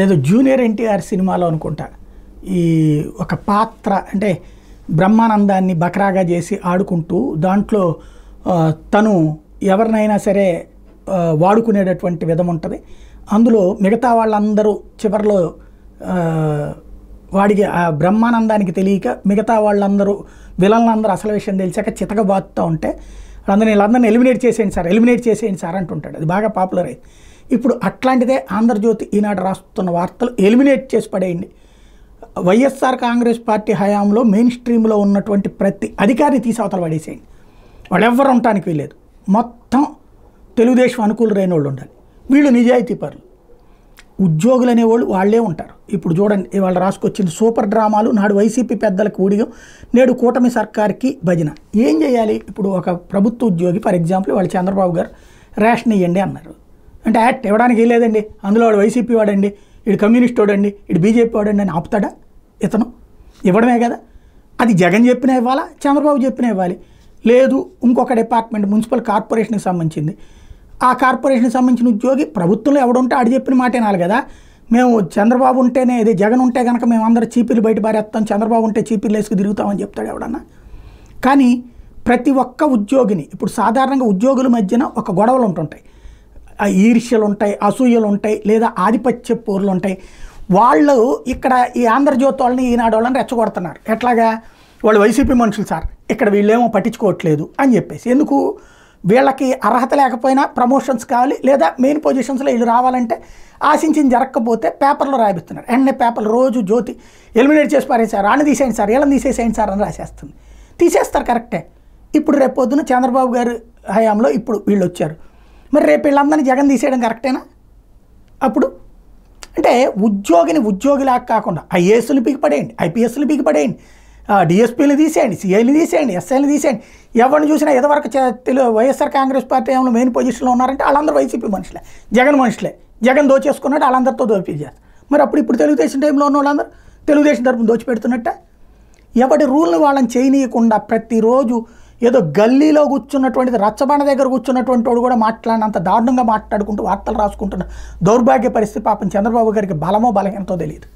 ఏదో జూనియర్ ఎన్టీఆర్ సినిమాలో అనుకుంటా ఈ ఒక పాత్ర అంటే బ్రహ్మానందాన్ని బకరాగా చేసి ఆడుకుంటూ దాంట్లో తను ఎవరినైనా సరే వాడుకునేటటువంటి విధం ఉంటుంది. అందులో మిగతా వాళ్ళందరూ చివరిలో వాడికి ఆ బ్రహ్మానందానికి తెలియక మిగతా వాళ్ళందరూ విలన్లందరూ అసలు విషయం తెలిసాక చితకబాతుతూ ఉంటే వీళ్ళందరినీ ఎలిమినేట్ చేసేయండి సార్ అంటుంటాడు. అది బాగా పాపులర్ అయింది. ఇప్పుడు అట్లాంటిదే ఆంధ్రజ్యోతి ఈనాడు రాస్తున్న వార్తలు ఎలిమినేట్ చేసి పడేయండి. వైఎస్ఆర్ కాంగ్రెస్ పార్టీ హయాంలో మెయిన్ స్ట్రీమ్లో ఉన్నటువంటి ప్రతి అధికారిని తీసవతలు పడేసేయండి. వాళ్ళు ఎవ్వరు ఉండటానికి వీల్లేదు. మొత్తం తెలుగుదేశం అనుకూలురైన వాళ్ళు ఉండాలి. వీళ్ళు నిజాయితీ పరులు. ఉద్యోగులు అనేవాళ్ళు వాళ్ళే ఉంటారు. ఇప్పుడు చూడండి, ఇవాళ రాసుకొచ్చింది సూపర్ డ్రామాలు. నాడు వైసీపీ పెద్దలకు ఊడిగం, నేడు కూటమి సర్కార్కి భజన. ఏం చేయాలి? ఇప్పుడు ఒక ప్రభుత్వ ఉద్యోగి ఫర్ ఎగ్జాంపుల్ వాళ్ళు చంద్రబాబు గారు రేషన్ ఇవ్వండి అన్నారు. అంటే యాక్ట్ ఇవ్వడానికి లేదండి, అందులో వాడు వైసీపీ వాడండి, ఇడు కమ్యూనిస్ట్ వాడండి, ఇడు బీజేపీ వాడండి అని ఆపుతాడా? ఇతను ఇవ్వడమే కదా. అది జగన్ చెప్పినా ఇవ్వాలా, చంద్రబాబు చెప్పినా ఇవ్వాలి. లేదు ఇంకొక డిపార్ట్మెంట్ మున్సిపల్ కార్పొరేషన్కి సంబంధించింది, ఆ కార్పొరేషన్కి సంబంధించిన ఉద్యోగి ప్రభుత్వంలో ఎవడుంటే ఆడు చెప్పిన మాట వినాలి కదా. మేము చంద్రబాబు ఉంటేనే ఇది, జగన్ ఉంటే కనుక మేము అందరూ చీపీలు బయట పారేస్తాం, చంద్రబాబు ఉంటే చీపీలు వేసుకు తిరుగుతామని చెప్తాడు ఎవడన్నా. కానీ ప్రతి ఒక్క ఉద్యోగిని ఇప్పుడు సాధారణంగా ఉద్యోగుల మధ్యన ఒక గొడవలు ఉంటుంటాయి, ఈర్ష్యలు ఉంటాయి, అసూయలు ఉంటాయి, లేదా ఆధిపత్య పోర్లు ఉంటాయి. వాళ్ళు ఇక్కడ ఈ ఆంధ్రజ్యోతి వాళ్ళని ఈనాడు వాళ్ళని రెచ్చగొడుతున్నారు. ఎట్లాగా? వాళ్ళు వైసీపీ మనుషులు సార్, ఇక్కడ వీళ్ళేమో పట్టించుకోవట్లేదు అని చెప్పేసి. ఎందుకు? వీళ్ళకి అర్హత లేకపోయినా ప్రమోషన్స్ కావాలి, లేదా మెయిన్ పొజిషన్స్లో వీళ్ళు రావాలంటే ఆశించింది జరగకపోతే పేపర్లో రాయిస్తున్నారు. వెంటనే పేపర్లు రోజు జ్యోతి ఎలిమినేట్ చేసి పారేసారు, ఆని తీసేయండి సార్, వీళ్ళని తీసేసేయండి సార్ అని రాసేస్తుంది. తీసేస్తారు, కరెక్టే. ఇప్పుడు రేపు పొద్దున చంద్రబాబు గారి హయాంలో ఇప్పుడు వీళ్ళు వచ్చారు, మరి రేపు వీళ్ళందరినీ జగన్ తీసేయడం కరెక్టేనా? అప్పుడు అంటే ఉద్యోగిని ఉద్యోగిలాగా కాకుండా ఐఏఎస్లు పీకిపడేయండి, ఐపీఎస్లు పీకిపడేయండి, డిఎస్పీలు తీసేయండి, సిఐలు తీసేయండి, ఎస్ఐలు తీసేయండి. ఎవరిని చూసినా ఎదవరకు వైఎస్ఆర్ కాంగ్రెస్ పార్టీ ఏమైనా మెయిన్ పొజిషన్లో ఉన్నారంటే వాళ్ళందరూ వైసీపీ మనుషులే, జగన్ మనుషులే. జగన్ దోచేసుకున్నాడు, వాళ్ళందరితో దోచేస్తారు. మరి అప్పుడు ఇప్పుడు తెలుగుదేశం టైంలో ఉన్న వాళ్ళందరూ తెలుగుదేశం తరపున దోచిపెడుతున్నట్ట. ఎవరి రూల్ని వాళ్ళని చేయనీయకుండా ప్రతిరోజు ఏదో గల్లీలో కూర్చున్నటువంటిది రచ్చబండ దగ్గర కూర్చున్నటువంటి వాడు కూడా మాట్లాడినంత దారుణంగా మాట్లాడుకుంటూ వార్తలు రాసుకుంటున్న దౌర్భాగ్య పరిస్థితి. పాపం చంద్రబాబు గారికి బలమో బలహీనతో తెలియదు.